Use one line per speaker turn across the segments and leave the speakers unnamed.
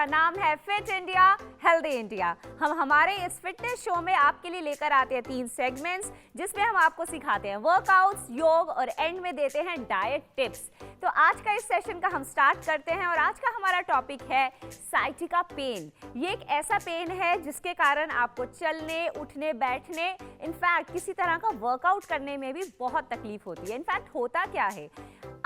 जिसका नाम है फिट इंडिया हेल्दी इंडिया। हम हमारे इस फिटनेस शो में आपके लिए लेकर आते हैं 3 सेगमेंट्स जिसमें हम आपको सिखाते हैं वर्कआउट्स, योग और एंड में देते हैं डाइट टिप्स। तो आज का इस सेशन का हम स्टार्ट करते हैं और आज का हमारा टॉपिक है साइटिका पेन। ये एक ऐसा पेन है जिसके कारण आपको चलने, उठने, बैठने, इनफैक्ट किसी तरह का वर्कआउट करने में भी बहुत तकलीफ होती है। इनफैक्ट होता क्या है,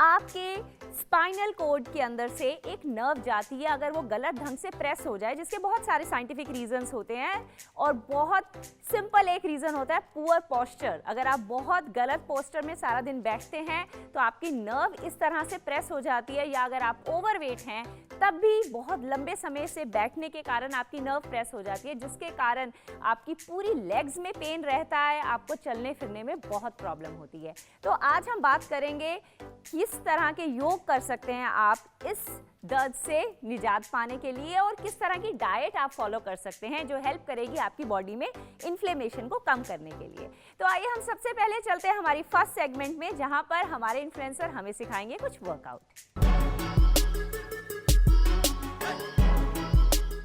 आपके स्पाइनल कॉर्ड के अंदर से एक नर्व जाती है, अगर वो गलत ढंग से प्रेस हो जाए, जिसके बहुत सारे साइंटिफिक रीजंस होते हैं और बहुत सिंपल एक रीजन होता है पुअर पोस्चर। अगर आप बहुत गलत पोस्चर में सारा दिन बैठते हैं तो आपकी नर्व इस तरह से प्रेस हो जाती है, या अगर आप ओवरवेट हैं तब भी बहुत लंबे समय से बैठने के कारण आपकी नर्व प्रेस हो जाती है, जिसके कारण आपकी पूरी लेग्स में पेन रहता है, आपको चलने फिरने में बहुत प्रॉब्लम होती है। तो आज हम बात करेंगे किस तरह के योग कर सकते हैं आप इस दर्द से निजात पाने के लिए और किस तरह की डाइट आप फॉलो कर सकते हैं जो हेल्प करेगी आपकी बॉडी में इन्फ्लेमेशन को कम करने के लिए। तो आइए हम सबसे पहले चलते हैं हमारी फर्स्ट सेगमेंट में, जहां पर हमारे इन्फ्लुएंसर हमें सिखाएंगे कुछ वर्कआउट।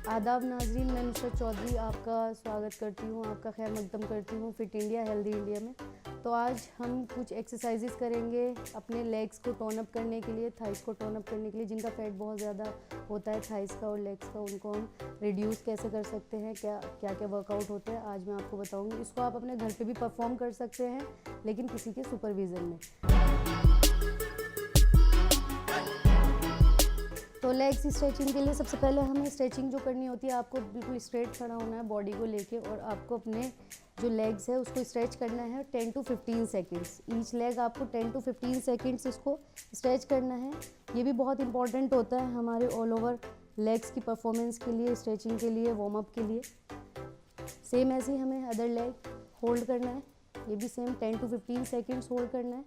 आदाब नाजरीन, मैं नुसरत चौधरी आपका स्वागत करती हूँ, आपका खैर मकदम करती हूँ फिट इंडिया हेल्दी इंडिया में। तो आज हम कुछ एक्सरसाइजेस करेंगे अपने लेग्स को टोन अप करने के लिए, थाइस को टोन अप करने के लिए। जिनका फैट बहुत ज़्यादा होता है थाइस का और लेग्स का, उनको हम रिड्यूस कैसे कर सकते हैं, क्या क्या वर्कआउट होते हैं आज मैं आपको बताऊँगी। इसको आप अपने घर पर भी परफॉर्म कर सकते हैं, लेकिन किसी के सुपरविज़न में। तो लेग्स स्ट्रेचिंग के लिए सबसे पहले हमें स्ट्रेचिंग जो करनी होती है, आपको बिल्कुल स्ट्रेट खड़ा होना है बॉडी को लेके और आपको अपने जो लेग्स है उसको स्ट्रेच करना है 10 to 15 सेकेंड्स। ईच लेग आपको 10 to 15 सेकेंड्स इसको स्ट्रेच करना है। ये भी बहुत इंपॉर्टेंट होता है हमारे ऑल ओवर लेग्स की परफॉर्मेंस के लिए, स्ट्रेचिंग के लिए, वार्म अप के लिए। सेम ऐसे ही हमें अदर लेग होल्ड करना है, ये भी सेम 10 to 15 सेकेंड्स होल्ड करना है।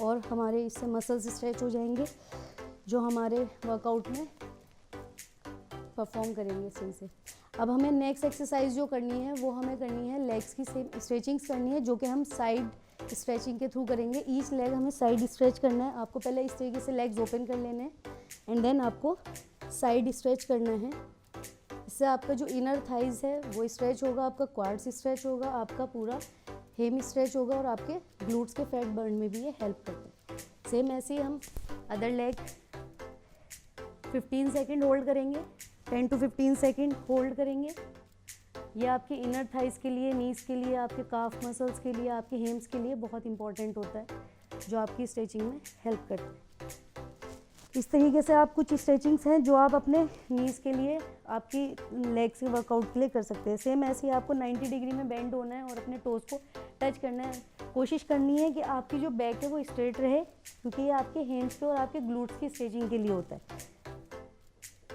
और हमारे इससे मसल्स स्ट्रेच हो जाएंगे जो हमारे वर्कआउट में परफॉर्म करेंगे सही से। अब हमें नेक्स्ट एक्सरसाइज जो करनी है वो हमें करनी है लेग्स की सेम स्ट्रेचिंग्स करनी है, जो कि हम साइड स्ट्रेचिंग के थ्रू करेंगे। ईच लेग हमें साइड स्ट्रेच करना है। आपको पहले इस तरीके से लेग्स ओपन कर लेने हैं एंड देन आपको साइड स्ट्रेच करना है। इससे आपका जो इनर थाइज है वो स्ट्रेच होगा, आपका क्वाड्स स्ट्रेच होगा, आपका पूरा हेम स्ट्रेच होगा और आपके ग्लूट्स के फैट बर्न में भी ये हेल्प करते हैं। सेम ऐसे ही हम अदर लेग 15 सेकेंड होल्ड करेंगे, 10 to 15 सेकेंड होल्ड करेंगे। ये आपके इनर थाइस के लिए, नीज के लिए, आपके काफ मसल्स के लिए, आपके हेम्स के लिए बहुत इंपॉर्टेंट होता है, जो आपकी स्ट्रेचिंग में हेल्प करते हैं। इस तरीके से आप कुछ स्ट्रेचिंग्स हैं जो आप अपने नीज के लिए, आपकी लेग्स के वर्कआउट के लिए कर सकते हैं। सेम ऐसे ही आपको 90 डिग्री में बेंड होना है और अपने टोज को टच करना है। कोशिश करनी है कि आपकी जो बैक है वो स्ट्रेट रहे, क्योंकि ये आपके हैंड्स के और आपके ग्लूट्स की स्ट्रेचिंग के लिए होता है।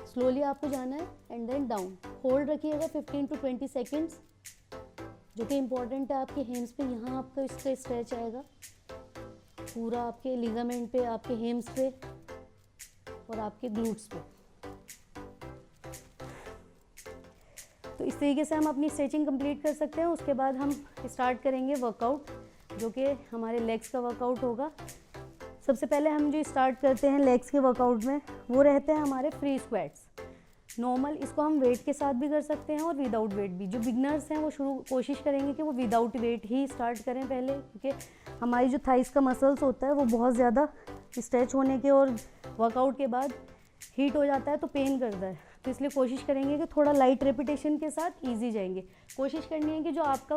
स्लोली आपको जाना है एंड देन डाउन। होल्ड रखिएगा 15 to 20 सेकेंड्स, जो कि इम्पॉर्टेंट है। आपके हैंड्स पे यहाँ आपका इसका स्ट्रेच आएगा पूरा, आपके लिगामेंट पे, आपके हेम्स पे और आपके ग्लूट्स पे। तो इस तरीके से हम अपनी स्ट्रेचिंग कंप्लीट कर सकते हैं। उसके बाद हम स्टार्ट करेंगे वर्कआउट, जो कि हमारे लेग्स का वर्कआउट होगा। सबसे पहले हम जो स्टार्ट करते हैं लेग्स के वर्कआउट में वो रहते हैं हमारे फ्री स्क्वाट्स। नॉर्मल इसको हम वेट के साथ भी कर सकते हैं और विदाउट वेट भी। जो बिगनर्स हैं वो कोशिश करेंगे कि वो विदाउट वेट ही स्टार्ट करें पहले, क्योंकि हमारी जो थाइस का मसल्स होता है वो बहुत ज़्यादा स्ट्रेच होने के और वर्कआउट के बाद हीट हो जाता है तो पेन करता है। तो इसलिए कोशिश करेंगे कि थोड़ा लाइट रेपिटेशन के साथ इजी जाएंगे। कोशिश करनी है कि जो आपका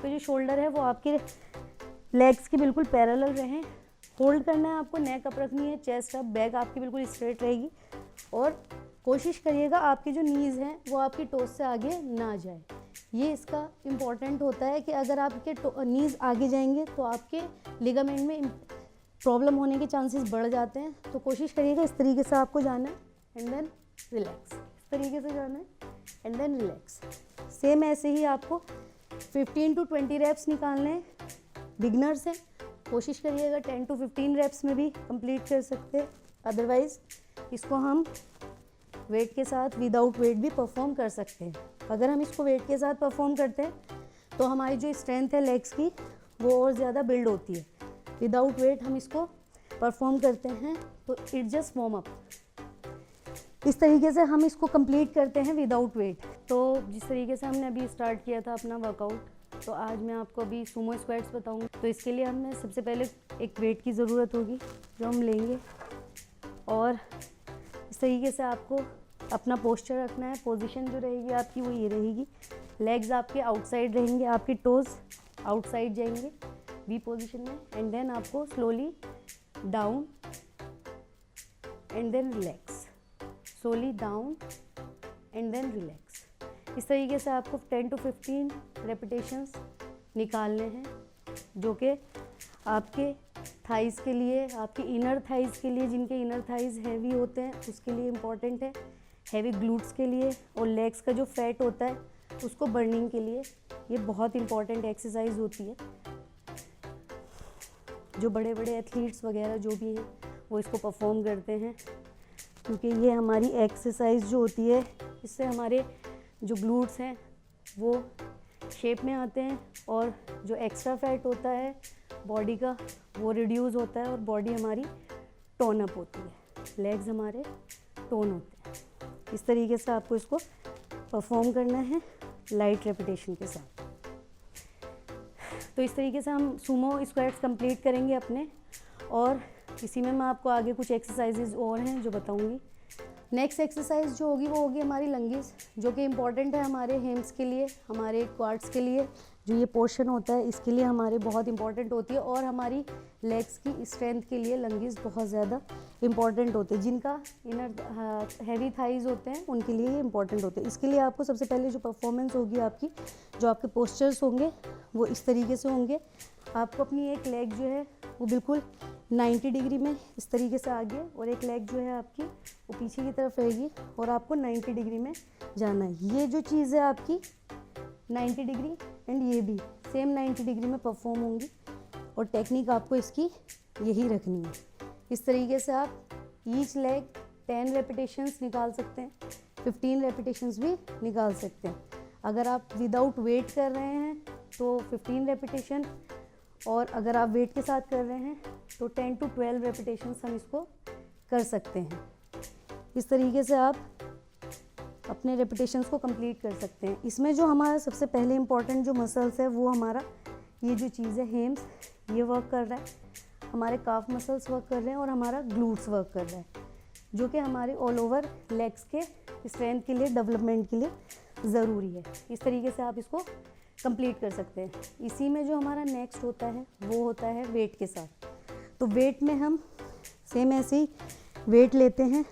जो शोल्डर है वो आपके लेग्स के बिल्कुल पैरेलल रहें। होल्ड करना है आपको, नेक अप रखनी है, चेस्ट अप, बैक आपकी बिल्कुल स्ट्रेट रहेगी और कोशिश करिएगा आपकी जो नीज़ हैं वो आपकी टोस से आगे ना जाए। ये इसका इम्पॉर्टेंट होता है कि अगर आपके नीज़ आगे जाएंगे तो आपके लिगामेंट में प्रॉब्लम होने के चांसेस बढ़ जाते हैं। तो कोशिश करिएगा इस तरीके से आपको जाना है एंड देन रिलैक्स, इस तरीके से जाना है एंड देन रिलैक्स। सेम ऐसे ही आपको 15 to 20 रेप्स निकालने हैं। बिगनर्स हैं, कोशिश करिएगा 10 to 15 रेप्स में भी कंप्लीट कर सकते हैं। अदरवाइज़ इसको हम वेट के साथ, विदाउट वेट भी परफॉर्म कर सकते हैं। अगर हम इसको वेट के साथ परफॉर्म करते हैं तो हमारी जो स्ट्रेंथ है लेग्स की वो और ज़्यादा बिल्ड होती है। विदाउट वेट हम इसको परफॉर्म करते हैं तो इट जस्ट वार्म अप। इस तरीके से हम इसको कंप्लीट करते हैं विदाउट वेट। तो जिस तरीके से हमने अभी स्टार्ट किया था अपना वर्कआउट, तो आज मैं आपको अभी सुमो स्क्वाट्स बताऊंगी। तो इसके लिए हमें सबसे पहले एक वेट की ज़रूरत होगी जो हम लेंगे, और इस तरीके से आपको अपना पोस्चर रखना है। पोजीशन जो रहेगी आपकी वो ये रहेगी, लेग्स आपके आउटसाइड रहेंगे, आपकी टोज आउटसाइड जाएंगे वी पोजीशन में, एंड देन आपको slowly down and then relax, slowly down and then relax. इस तरीके से आपको 10 to 15 रेपिटेशंस निकालने हैं, जो कि आपके थाइज़ के लिए, आपके इनर थाइज़ के लिए, जिनके इनर थाइज़ हैवी होते हैं उसके लिए इम्पॉर्टेंट है, हैवी ग्लूट्स के लिए, और लेग्स का जो फैट होता है उसको बर्निंग के लिए ये बहुत इम्पॉर्टेंट एक्सरसाइज होती है। जो बड़े बड़े एथलीट्स वगैरह जो भी हैं वो इसको परफॉर्म करते हैं, क्योंकि ये हमारी एक्सरसाइज जो होती है इससे हमारे जो ग्लूट्स हैं वो शेप में आते हैं, और जो एक्स्ट्रा फैट होता है बॉडी का वो रिड्यूस होता है, और बॉडी हमारी टोन अप होती है, लेग्स हमारे टोन होते हैं। इस तरीके से आपको इसको परफॉर्म करना है लाइट रेपिटेशन के साथ। तो इस तरीके से हम सुमो स्क्वाट्स कंप्लीट करेंगे अपने, और इसी में मैं आपको आगे कुछ एक्सरसाइजेज और हैं जो बताऊंगी। नेक्स्ट एक्सरसाइज जो होगी वो होगी हमारी लंगेस, जो कि इम्पॉर्टेंट है हमारे हेम्स के लिए, हमारे क्वाड्स के लिए। जो ये पोर्शन होता है इसके लिए हमारे बहुत इंपॉर्टेंट होती है, और हमारी लेग्स की स्ट्रेंथ के लिए लंगेस बहुत ज़्यादा इंपॉर्टेंट होते हैं। जिनका इनर हैवी थाइज होते हैं उनके लिए ये इंपॉर्टेंट होते हैं। इसके लिए आपको सबसे पहले जो परफॉर्मेंस होगी आपकी, जो आपके पोस्चर्स होंगे वो इस तरीके से होंगे। आपको अपनी एक लेग जो है वो बिल्कुल 90 डिग्री में इस तरीके से आगे, और एक लेग जो है आपकी वो पीछे की तरफ रहेगी, और आपको 90 डिग्री में जाना है। ये जो चीज़ है आपकी 90 डिग्री एंड ये भी सेम 90 डिग्री में परफॉर्म होंगी, और टेक्निक आपको इसकी यही रखनी है। इस तरीके से आप ईच लेग 10 रेपिटेशंस निकाल सकते हैं, 15 रेपिटेशंस भी निकाल सकते हैं। अगर आप विदाउट वेट कर रहे हैं तो 15 रेपिटेशन, और अगर आप वेट के साथ कर रहे हैं तो 10 to 12 रेपिटेशंस हम इसको कर सकते हैं। इस तरीके से आप अपने रेपिटेशंस को कंप्लीट कर सकते हैं। इसमें जो हमारा सबसे पहले इम्पॉर्टेंट जो मसल्स है वो हमारा ये जो चीज़ है हेम्स, ये वर्क कर रहा है, हमारे काफ मसल्स वर्क कर रहे हैं, और हमारा ग्लूट्स वर्क कर रहा है, जो कि हमारे ऑल ओवर लेग्स के स्ट्रेंथ के लिए, डेवलपमेंट के लिए ज़रूरी है। इस तरीके से आप इसको कंप्लीट कर सकते हैं। इसी में जो हमारा नेक्स्ट होता है वो होता है वेट के साथ। तो वेट में हम सेम ऐसे ही वेट लेते हैं,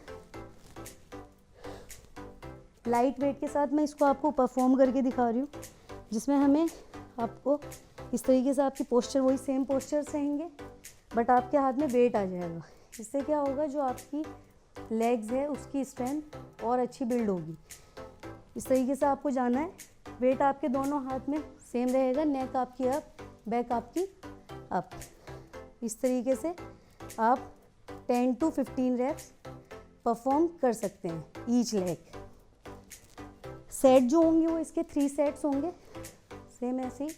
लाइट वेट के साथ मैं इसको आपको परफॉर्म करके दिखा रही हूँ, जिसमें हमें आपको इस तरीके से आपकी पोस्चर वही सेम पोस्चर्स रहेंगे, बट आपके हाथ में वेट आ जाएगा। इससे क्या होगा, जो आपकी लेग्स है उसकी स्ट्रेंथ और अच्छी बिल्ड होगी। इस तरीके से आपको जाना है, वेट आपके दोनों हाथ में सेम रहेगा, नेक आपकी अप, बैक आपकी अप। इस तरीके से आप 10 to 15 रेप्स परफॉर्म कर सकते हैं ईच लेग। सेट जो होंगे वो इसके 3 सेट्स होंगे, सेम ऐसे ही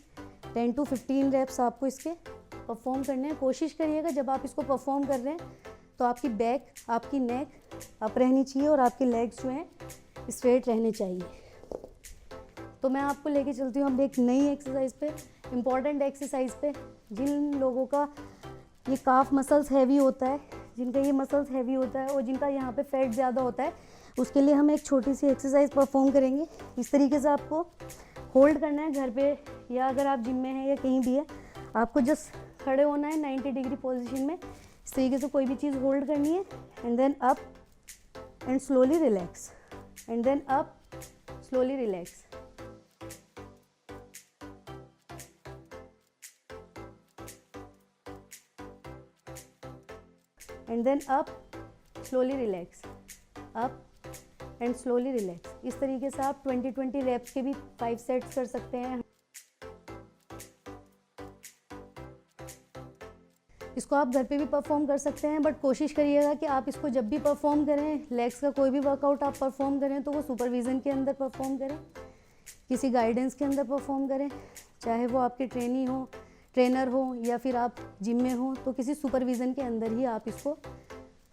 10 to 15 रेप्स आपको इसके परफॉर्म करने हैं। कोशिश करिएगा जब आप इसको परफॉर्म कर रहे हैं तो आपकी बैक, आपकी नेक अप रहनी चाहिए, और आपके लेग्स जो हैं स्ट्रेट रहने चाहिए। तो मैं आपको लेके चलती हूँ अब एक नई एक्सरसाइज पे, इम्पॉर्टेंट एक्सरसाइज पे। जिन लोगों का ये काफ मसल्स हैवी होता है, जिनका ये मसल्स हैवी होता है, और जिनका यहाँ पे फैट ज़्यादा होता है, उसके लिए हम एक छोटी सी एक्सरसाइज परफॉर्म करेंगे। इस तरीके से आपको होल्ड करना है घर पे, या अगर आप जिम में हैं या कहीं भी है, आपको जस्ट खड़े होना है 90 डिग्री पोजीशन में। इस तरीके से कोई भी चीज़ होल्ड करनी है, and then up and slowly relax, and then up, slowly relax. And then up, slowly relax, up and slowly relax. इस तरीके से आप 20 रेप्स के भी 5 सेट्स कर सकते हैं। इसको आप घर पे भी परफॉर्म कर सकते हैं, बट कोशिश करिएगा कि आप इसको जब भी परफॉर्म करें, लेग्स का कोई भी वर्कआउट आप परफॉर्म करें तो वो सुपरविज़न के अंदर परफॉर्म करें, किसी गाइडेंस के अंदर परफॉर्म करें, चाहे वो आपके ट्रेनी हो, ट्रेनर हो या फिर आप जिम में हो तो किसी सुपरविज़न के अंदर ही आप इसको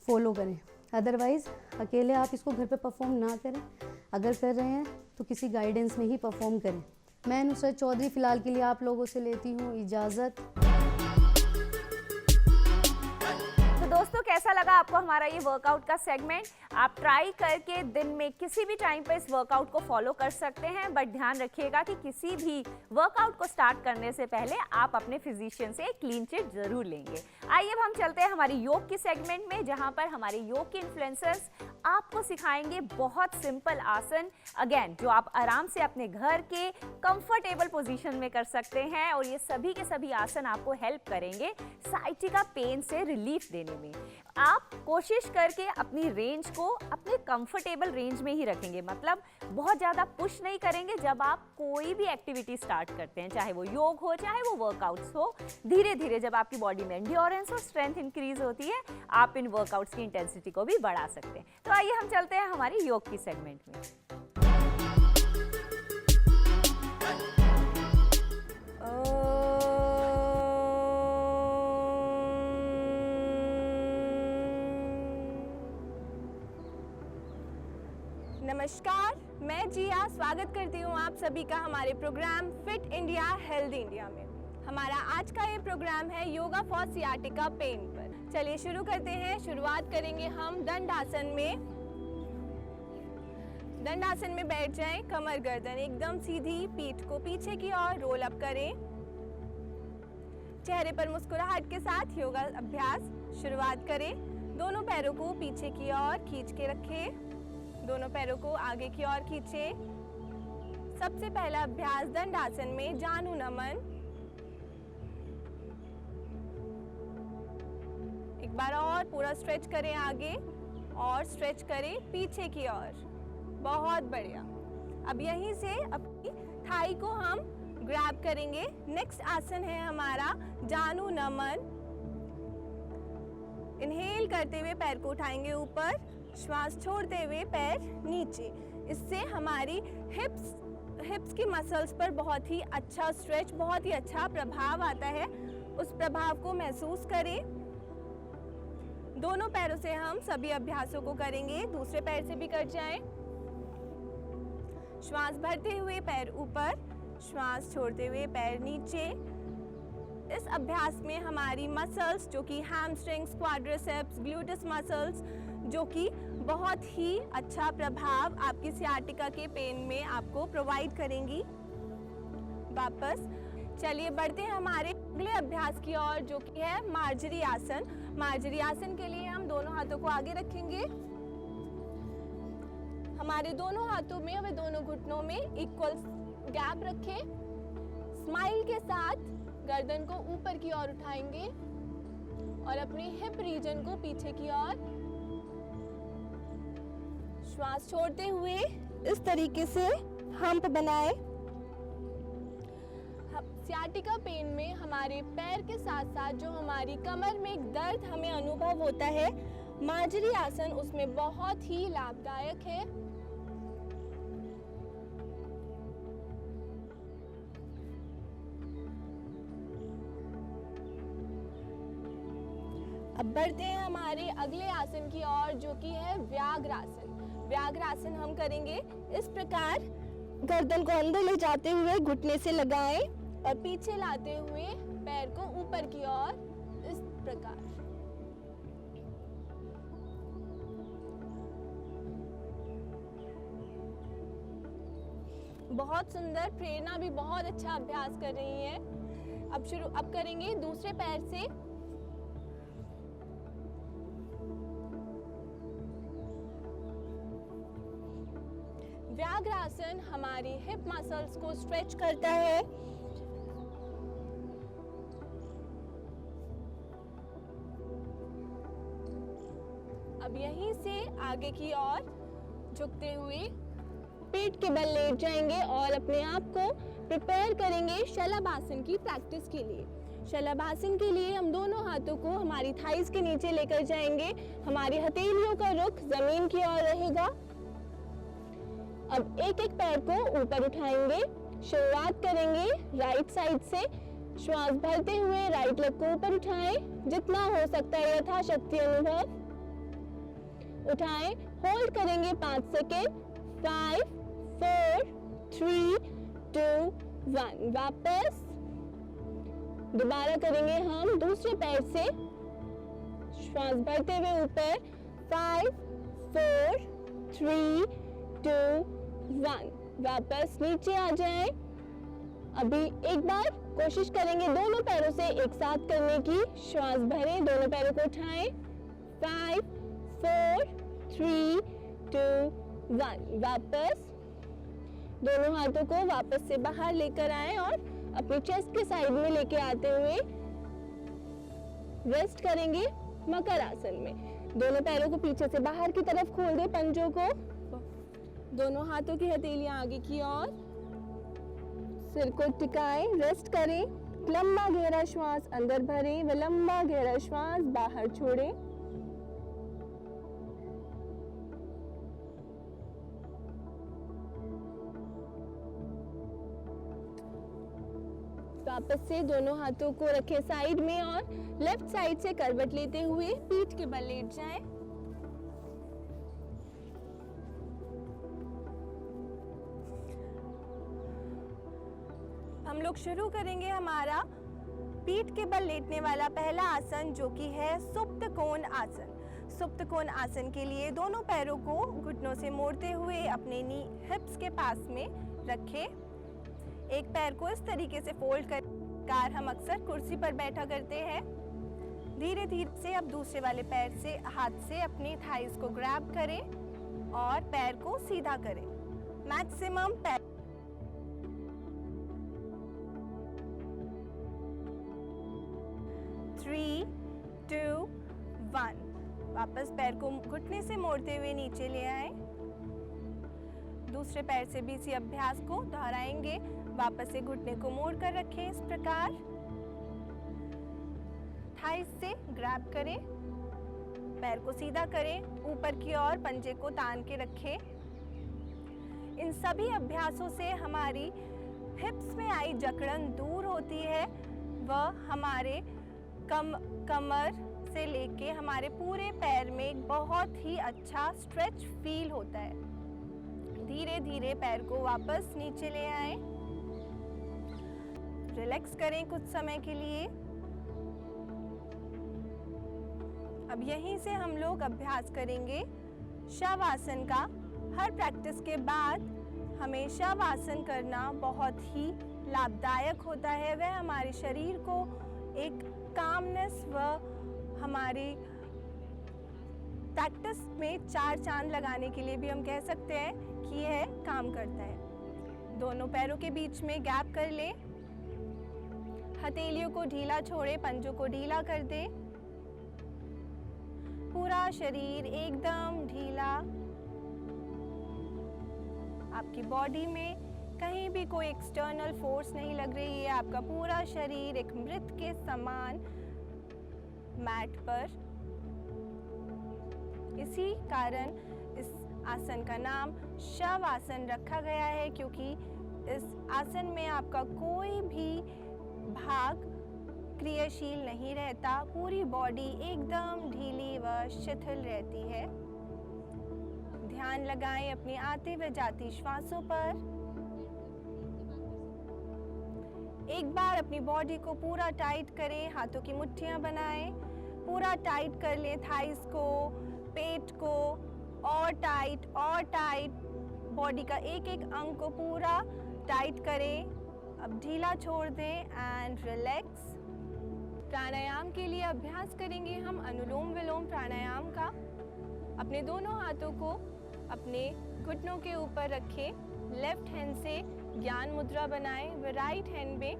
फॉलो करें। अदरवाइज़ अकेले आप इसको घर पे परफॉर्म ना करें, अगर कर रहे हैं तो किसी गाइडेंस में ही परफॉर्म करें। मैं नुसरत चौधरी फ़िलहाल के लिए आप लोगों से लेती हूँ इजाज़त।
दोस्तों, कैसा लगा आपको हमारा ये वर्कआउट का सेगमेंट? आप ट्राई करके दिन में किसी भी टाइम पर इस वर्कआउट को फॉलो कर सकते हैं, बट ध्यान रखिएगा कि किसी भी वर्कआउट को स्टार्ट करने से पहले आप अपने फिजिशियन से एक क्लीन चिट जरूर लेंगे। आइए अब हम चलते हैं हमारी योग की सेगमेंट में, जहां पर हमारे योग के इन्फ्लुएंसर्स आपको सिखाएंगे बहुत सिंपल आसन, अगेन जो आप आराम से अपने घर के कंफर्टेबल पोजीशन में कर सकते हैं। और ये सभी के सभी आसन आपको हेल्प करेंगे साइटिका पेन से रिलीफ देने में। आप कोशिश करके अपनी रेंज को अपने कंफर्टेबल रेंज में ही रखेंगे, मतलब बहुत ज़्यादा पुश नहीं करेंगे जब आप कोई भी एक्टिविटी स्टार्ट करते हैं, चाहे वो योग हो चाहे वो वर्कआउट्स हो। धीरे धीरे जब आपकी बॉडी में एंड्योरेंस और स्ट्रेंथ इंक्रीज होती है, आप इन वर्कआउट्स की इंटेंसिटी को भी बढ़ा सकते हैं। तो आइए हम चलते हैं हमारी योग की सेगमेंट में।
नमस्कार, मैं जिया स्वागत करती हूँ आप सभी का हमारे programme fit India healthy India में। हमारा आज का ये प्रोग्राम है योगा फॉर सियाटिका पेन पर। चलिए शुरू करते हैं। शुरुआत करेंगे हम दंडासन में। दंडासन में बैठ जाएं, कमर गर्दन एकदम सीधी, पीठ को पीछे की ओर रोल अप करें। चेहरे पर मुस्कुराहट के साथ योगा अभ्यास शुरुआत करें। दोनों पैरों को पीछे की ओर खींच के रखें, दोनों पैरों को आगे की ओर खींचे। सबसे पहला अभ्यास दंडासन में जानु नमन। एक बार और पूरा स्ट्रेच करें आगे और स्ट्रेच करें पीछे की ओर। बहुत बढ़िया। अब यहीं से अपनी थाई को हम ग्रैब करेंगे। नेक्स्ट आसन है हमारा जानु नमन। इनहेल करते हुए पैर को उठाएंगे ऊपर, श्वास छोड़ते हुए पैर नीचे। इससे हमारी हिप्स की मसल्स पर बहुत ही अच्छा स्ट्रेच, बहुत ही अच्छा प्रभाव आता है। उस प्रभाव को महसूस करें। दोनों पैरों से हम सभी अभ्यासों को करेंगे। दूसरे पैर से भी कर जाएं। श्वास भरते हुए पैर ऊपर, श्वास छोड़ते हुए पैर नीचे। इस अभ्यास में हमारी मसल्स जो कि हैमस्ट्रिंग्स, क्वाड्रिसेप्स, ग्लूटिस मसल्स, जो कि बहुत ही अच्छा प्रभाव आपकी सियाटिका के पेन में आपको प्रोवाइड करेंगी। वापस चलिए बढ़ते हैं हमारे अगले अभ्यास की ओर, जो कि है मार्जरी आसन। मार्जरी आसन के लिए हम दोनों हाथों को आगे रखेंगे। हमारे दोनों हाथों में व दोनों घुटनों में इक्वल गैप रखें। स्माइल के साथ गर्दन को ऊपर की ओर उठाएंगे और अपनी हिप रीजन को पीछे की ओर श्वास छोड़ते हुए इस तरीके से हम्प बनाए। सियाटिका पेन में हमारे पैर के साथ साथ जो हमारी कमर में एक दर्द हमें अनुभव होता है, मार्जरी आसन उसमें बहुत ही लाभदायक है। अब बढ़ते हैं हमारे अगले आसन की ओर, जो कि है व्याघ्रासन। व्याघ्रासन हम करेंगे इस प्रकार, गर्दन को अंदर ले जाते हुए घुटने से लगाएं और पीछे लाते हुए पैर को ऊपर की ओर इस प्रकार। बहुत सुंदर, प्रेरणा भी बहुत अच्छा अभ्यास कर रही है। अब करेंगे दूसरे पैर से। व्याघ्रासन हमारी हिप मसल्स को स्ट्रेच करता है। अब यहीं से आगे की ओर झुकते हुए पेट के बल लेट जाएंगे और अपने आप को प्रिपेयर करेंगे शलभासन की प्रैक्टिस के लिए। शलभासन के लिए हम दोनों हाथों को हमारी थाइस के नीचे लेकर जाएंगे। हमारी हथेलियों का रुख जमीन की ओर रहेगा। अब एक एक पैर को ऊपर उठाएंगे। शुरुआत करेंगे राइट साइड से। श्वास भरते हुए राइट लेग को ऊपर उठाएं, जितना हो सकता है यथाशक्ति अनुभव उठाएं। होल्ड करेंगे 5 सेकेंड। 5 4 3 2 1। वापस दोबारा करेंगे हम दूसरे पैर से श्वास भरते हुए ऊपर। 5 4 3 2 1। वापस नीचे आ जाएं। अभी एक बार कोशिश करेंगे दोनों पैरों से एक साथ करने की। श्वास भरें, दोनों पैरों को उठाएं। 5 4 3 2 1। वापस दोनों हाथों को वापस से बाहर लेकर आएं और अपनी चेस्ट के साइड में लेके आते हुए रेस्ट करेंगे मकर आसन में। दोनों पैरों को पीछे से बाहर की तरफ खोल दें, पंजों को। दोनों हाथों की हथेलियां आगे की ओर, सिर को टिकाएं, रेस्ट करें। लंबा गहरा श्वास अंदर भरें व लंबा गहरा श्वास बाहर छोड़ें। वापस से दोनों हाथों को रखें साइड में और लेफ्ट साइड से करवट लेते हुए पीठ के बल लेट जाएं। हम लोग शुरू करेंगे हमारा पीठ के बल लेटने वाला पहला आसन, जो कि है सुप्त कोण आसन। सुप्त कोण आसन के लिए दोनों पैरों को घुटनों से मोड़ते हुए अपने नी हिप्स के पास में रखें। एक पैर को इस तरीके से फोल्ड कर हम अक्सर कुर्सी पर बैठा करते हैं। धीरे धीरे से अब दूसरे वाले पैर से हाथ से अपनी थाइस को ग्रैब करें और पैर को सीधा करें। मैक्सिमम पैर 3 2 1। वापस पैर को घुटने से मोड़ते हुए नीचे ले आए। दूसरे पैर से भी इसी अभ्यास को दोहराएंगे। वापस से घुटने को मोड़ कर रखें इस प्रकार। थाइस से ग्रैब करें, पैर को सीधा करें, ऊपर की ओर पंजे को तान के रखें। इन सभी अभ्यासों से हमारी हिप्स में आई जकड़न दूर होती है व हमारे कमर से लेके हमारे पूरे पैर में एक बहुत ही अच्छा स्ट्रेच फील होता है। धीरे धीरे पैर को वापस नीचे ले आएं। रिलैक्स करें कुछ समय के लिए। अब यहीं से हम लोग अभ्यास करेंगे शवासन का। हर प्रैक्टिस के बाद हमें शवासन करना बहुत ही लाभदायक होता है। वह हमारे शरीर को एक कामनेस व हमारी प्रैक्टिस में 4 चांद लगाने के लिए भी हम कह सकते हैं कि यह काम करता है। दोनों पैरों के बीच में गैप कर लें, हथेलियों को ढीला छोड़े, पंजों को ढीला कर दें। पूरा शरीर एकदम ढीला। आपकी बॉडी में कहीं भी कोई एक्सटर्नल फोर्स नहीं लग रही है। आपका पूरा शरीर एक मृत के समान मैट पर। इसी कारण इस आसन का नाम शवासन रखा गया है, क्योंकि इस आसन में आपका कोई भी भाग क्रियाशील नहीं रहता। पूरी बॉडी एकदम ढीली व शिथिल रहती है। ध्यान लगाएं अपनी आती व जाती श्वासों पर। एक बार अपनी बॉडी को पूरा टाइट करें, हाथों की मुट्ठियां बनाएं, पूरा टाइट कर लें थाइस को, पेट को, और टाइट बॉडी का एक एक अंग को पूरा टाइट करें। अब ढीला छोड़ दें एंड रिलैक्स। प्राणायाम के लिए अभ्यास करेंगे हम अनुलोम विलोम प्राणायाम का। अपने दोनों हाथों को अपने घुटनों के ऊपर रखें। लेफ्ट हैंड से ज्ञान मुद्रा बनाएं व राइट हैंड में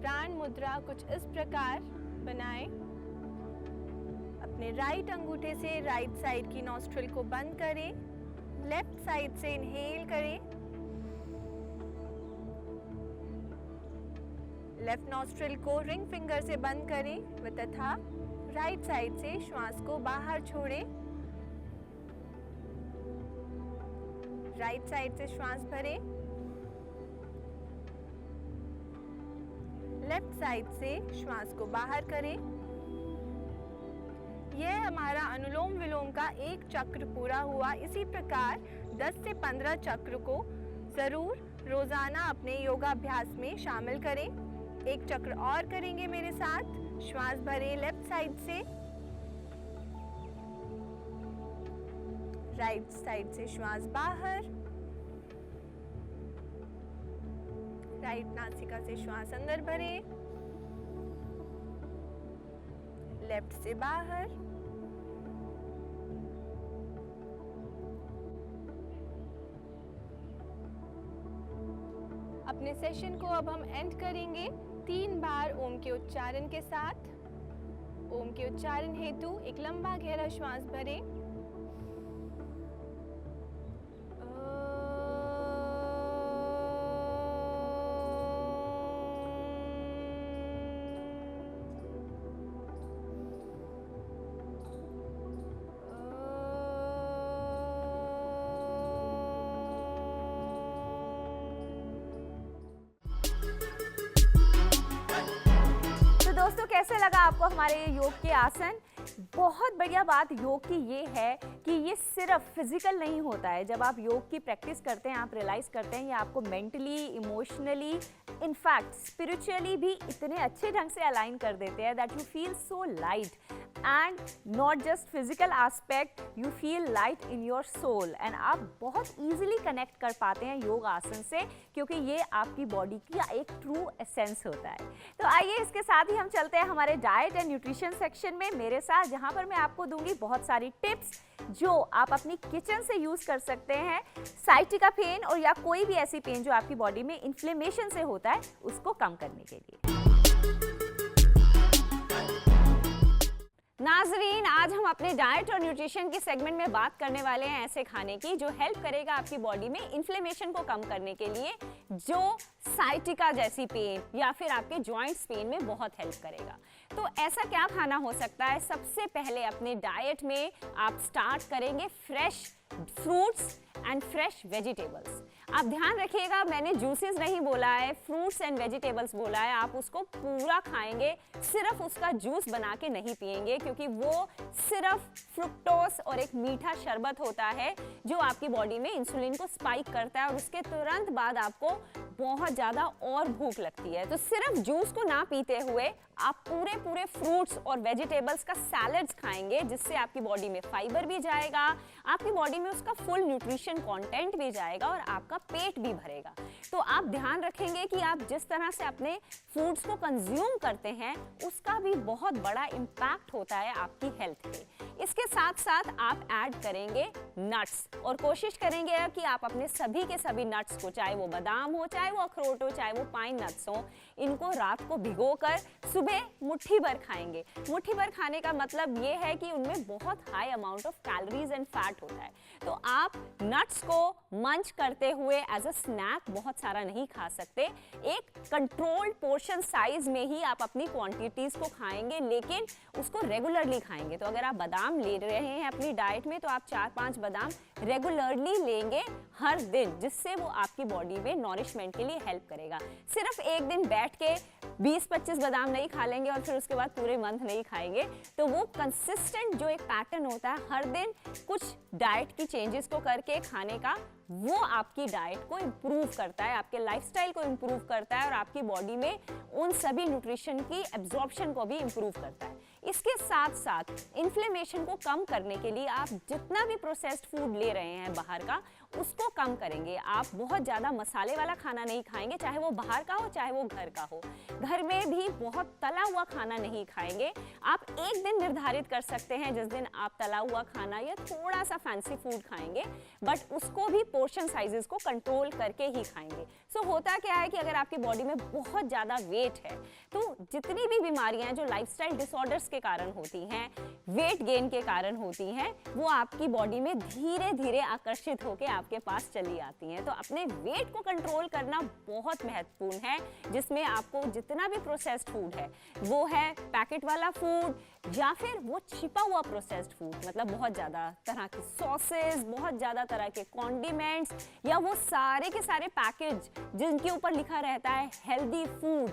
प्राण मुद्रा कुछ इस प्रकार बनाएं। अपने राइट अंगूठे से राइट साइड की नॉस्ट्रिल को बंद करें। लेफ्ट साइड से इनहेल करें। लेफ्ट नॉस्ट्रिल को रिंग फिंगर से बंद करें व तथा राइट साइड से श्वास को बाहर छोड़ें। राइट साइड से श्वास भरें। लेफ्ट साइड से श्वास को बाहर करें। यह हमारा अनुलोम विलोम का एक चक्र पूरा हुआ। इसी प्रकार 10 से 15 चक्र को ज़रूर रोज़ाना अपने योगाभ्यास में शामिल करें। एक चक्र और करेंगे मेरे साथ। श्वास भरें लेफ्ट साइड से, राइट साइड से श्वास बाहर, राइट नासिका से श्वास अंदर भरें, लेफ्ट से बाहर। अपने सेशन को अब हम एंड करेंगे 3 बार ओम के उच्चारण के साथ। ओम के उच्चारण हेतु एक लंबा गहरा श्वास भरें।
दोस्तों कैसे लगा आपको हमारे ये योग के आसन? बहुत बढ़िया बात योग की ये है कि ये सिर्फ फिजिकल नहीं होता है। जब आप योग की प्रैक्टिस करते हैं आप रियलाइज करते हैं ये आपको मेंटली, इमोशनली, इनफैक्ट स्पिरिचुअली भी इतने अच्छे ढंग से अलाइन कर देते हैं that you feel so light and not just physical aspect, you feel light in your soul and आप बहुत ईजिली कनेक्ट कर पाते हैं योग आसन से, क्योंकि ये आपकी बॉडी की एक ट्रू एसेंस होता है। तो आइए इसके साथ ही हम चलते हैं हमारे डाइट एंड न्यूट्रिशन सेक्शन में मेरे साथ, जहां पर मैं आपको दूंगी बहुत सारी टिप्स जो आप अपनी किचन से यूज कर सकते हैं साइटिका पेन और या कोई भी ऐसी पेन जो आपकी बॉडी में इन्फ्लेमेशन से होता है उसको कम करने के लिए। नाजरीन, आज हम अपने डाइट और न्यूट्रिशन की सेगमेंट में बात करने वाले हैं ऐसे खाने की जो हेल्प करेगा आपकी बॉडी में इन्फ्लेमेशन को कम करने के लिए, जो साइटिका जैसी पेन या फिर आपके जॉइंट्स पेन में बहुत हेल्प करेगा। तो ऐसा क्या खाना हो सकता है? सबसे पहले अपने डाइट में आप स्टार्ट करेंगे fresh fruits and fresh vegetables. आप ध्यान रखिएगा, मैंने जूसेस नहीं बोला है, फ्रूट्स एंड वेजिटेबल्स बोला है। आप उसको पूरा खाएंगे, सिर्फ उसका जूस बना के नहीं पिएंगे, क्योंकि वो सिर्फ फ्रुक्टोस और एक मीठा शरबत होता है जो आपकी बॉडी में इंसुलिन को स्पाइक करता है और उसके तुरंत बाद आपको बहुत ज़्यादा और भूख लगती है। तो सिर्फ जूस को ना पीते हुए आप पूरे फ्रूट्स और वेजिटेबल्स का सैलेड्स खाएंगे, जिससे आपकी बॉडी में फाइबर भी जाएगा, आपकी बॉडी में उसका फुल न्यूट्रिशन कंटेंट भी जाएगा और आपका पेट भी भरेगा। तो आप ध्यान रखेंगे कि आप जिस तरह से अपने फूड्स को कंज्यूम करते हैं उसका भी बहुत बड़ा इम्पैक्ट होता है आपकी हेल्थ पे। इसके साथ साथ आप ऐड करेंगे नट्स और कोशिश करेंगे कि आप अपने सभी के सभी नट्स को, चाहे वो बादाम हो, चाहे वो अखरोट हो, चाहे वो पाइन नट्स हो, इनको रात को भिगोकर सुबह मुट्ठी भर खाएंगे। मुट्ठी भर खाने का मतलब ये है कि उनमें बहुत high amount of calories and fat होता है। तो आप नट्स को मंच करते हुए एज अ स्नैक बहुत सारा नहीं खा सकते। एक कंट्रोल्ड पोर्शन साइज में ही आप अपनी क्वांटिटीज को खाएंगे, लेकिन उसको रेगुलरली खाएंगे। तो अगर आप बादाम ले रहे हैं अपनी डाइट में तो आप 4-5 बादाम रेगुलरली लेंगे हर दिन, जिससे वो आपकी बॉडी में नॉरिशमेंट के लिए हेल्प करेगा। सिर्फ एक दिन बैठ के 20-25 बादाम नहीं खा लेंगे और फिर उसके बाद पूरे मंथ नहीं खाएंगे। तो वो कंसिस्टेंट जो एक पैटर्न होता है हर दिन कुछ डाइट की चेंजेस को करके खाने का, वो आपकी डाइट को इम्प्रूव करता है, आपके लाइफस्टाइल को इम्प्रूव करता है और आपकी बॉडी में उन सभी न्यूट्रिशन की एब्जॉर्प्शन को भी इम्प्रूव करता है। इसके साथ साथ इन्फ्लेमेशन को कम करने के लिए आप जितना भी प्रोसेस्ड फूड ले रहे हैं बाहर का, उसको कम करेंगे। आप बहुत ज़्यादा मसाले वाला खाना नहीं खाएंगे, चाहे वो बाहर का हो चाहे वो घर का हो। घर में भी बहुत तला हुआ खाना नहीं खाएंगे। आप एक दिन निर्धारित कर सकते हैं जिस दिन आप तला हुआ खाना या थोड़ा सा फैंसी फूड खाएंगे, बट उसको भी पोर्शन साइजेस को कंट्रोल करके ही खाएंगे। सो होता क्या है कि अगर आपकी बॉडी में बहुत ज़्यादा वेट है तो जितनी भी बीमारियां जो लाइफस्टाइल डिसऑर्डर्स के कारण होती हैं, वेट गेन के कारण होती हैं, वो आपकी बॉडी में धीरे धीरे आकर्षित होकर आपके पास चली आती हैं। तो अपने वेट को कंट्रोल करना बहुत महत्वपूर्ण है, जिसमें आपको जितना भी प्रोसेस्ड फूड है, वो है पैकेट वाला फूड या फिर वो छिपा हुआ प्रोसेस्ड फूड, मतलब बहुत ज़्यादा तरह की सॉसेस, बहुत ज़्यादा तरह के कॉन्डिमेंट्स, या वो सारे के सारे पैकेज जिनके ऊपर लिखा रहता है हेल्दी फूड,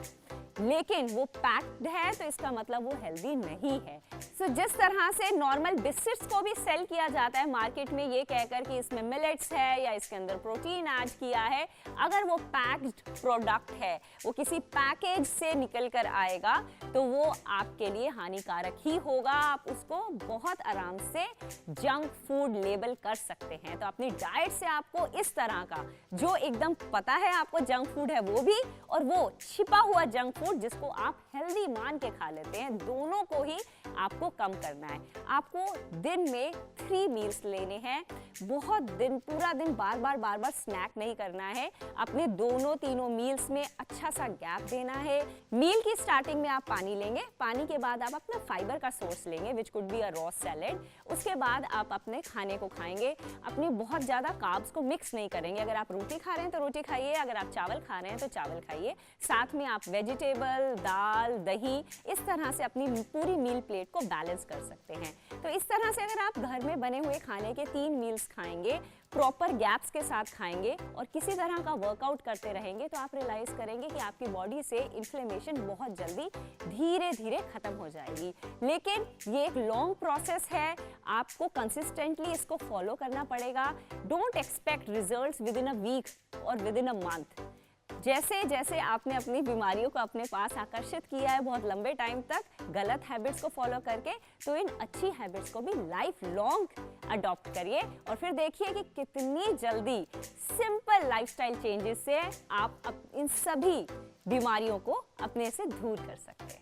लेकिन वो पैक्ड है तो इसका मतलब वो हेल्दी नहीं है। सो जिस तरह से नॉर्मल बिस्किट्स को भी सेल किया जाता है मार्केट में ये कहकर कि इसमें मिलेट्स है या इसके अंदर प्रोटीन ऐड किया है, अगर वो पैक्ड प्रोडक्ट है, वो किसी पैकेज से निकल कर आएगा तो वो आपके लिए हानिकारक ही होगा। आप उसको बहुत आराम से जंक फूड लेबल कर सकते हैं। तो अपनी डाइट से आपको इस तरह का जो एकदम पता है आपको जंक फूड है वो भी, और वो छिपा हुआ जंक फूड जिसको आप हेल्दी मान के खा लेते हैं, दोनों को ही आपको कम करना है। आपको दिन में 3 मील्स लेने हैं। बहुत दिन, पूरा दिन बार बार स्नैक नहीं करना है। अपने दोनों तीनों मील्स में अच्छा सा गैप देना है। मील की स्टार्टिंग में आप पानी लेंगे, पानी के बाद आप अपना फाइबर का सोर्स लेंगे which could be a raw salad. उसके बाद आप अपने खाने को खाएंगे। अपनी बहुत ज़्यादा कार्ब्स को मिक्स नहीं करेंगे। अगर आप रोटी खा रहे हैं तो रोटी खाइए, अगर आप चावल खा रहे हैं तो चावल खाइए। साथ में आप वेजिटेबल, दाल, दही, इस तरह से अपनी पूरी मील प्लेट को बैलेंस कर सकते हैं। तो इस तरह से अगर आप घर में बने हुए खाने के 3 मील्स खाएंगे, प्रॉपर गैप्स के साथ खाएंगे और किसी तरह का वर्कआउट करते रहेंगे तो आप रियलाइज करेंगे कि आपकी बॉडी से इन्फ्लेमेशन बहुत जल्दी धीरे धीरे खत्म हो जाएगी। लेकिन ये एक लॉन्ग प्रोसेस है, आपको कंसिस्टेंटली इसको फॉलो करना पड़ेगा। Don't expect results within a week और विद इन अ मंथ। जैसे जैसे आपने अपनी बीमारियों को अपने पास आकर्षित किया है बहुत लंबे टाइम तक गलत हैबिट्स को फॉलो करके, तो इन अच्छी हैबिट्स को भी लाइफ लॉन्ग अडॉप्ट करिए और फिर देखिए कि कितनी जल्दी सिंपल लाइफस्टाइल चेंजेस से आप इन सभी बीमारियों को अपने से दूर कर सकते हैं।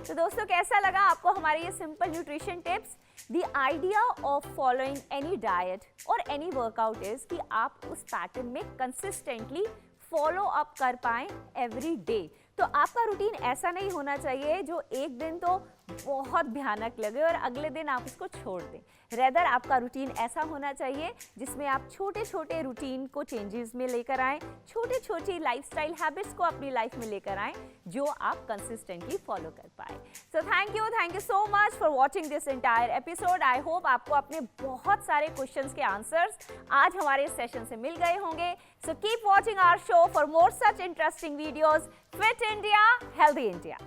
तो दोस्तों कैसा लगा आपको हमारे ये simple nutrition tips? The idea of following any diet और एनी वर्कआउट इज कि आप उस पैटर्न में कंसिस्टेंटली फॉलो अप कर पाएं एवरी डे। तो आपका रूटीन ऐसा नहीं होना चाहिए जो एक दिन तो बहुत भयानक लगे और अगले दिन आप उसको छोड़ दें। रेदर आपका रूटीन ऐसा होना चाहिए जिसमें आप छोटे छोटे रूटीन को चेंजेस में लेकर आएं, छोटी छोटी लाइफस्टाइल हैबिट्स को अपनी लाइफ में लेकर आएं जो आप कंसिस्टेंटली फॉलो कर पाए। So thank you so much for watching this entire episode. I hope आपको अपने बहुत सारे क्वेश्चंस के आंसर्स आज हमारे सेशन से मिल गए होंगे। So keep watching our show for more such interesting videos. Fit India, healthy India.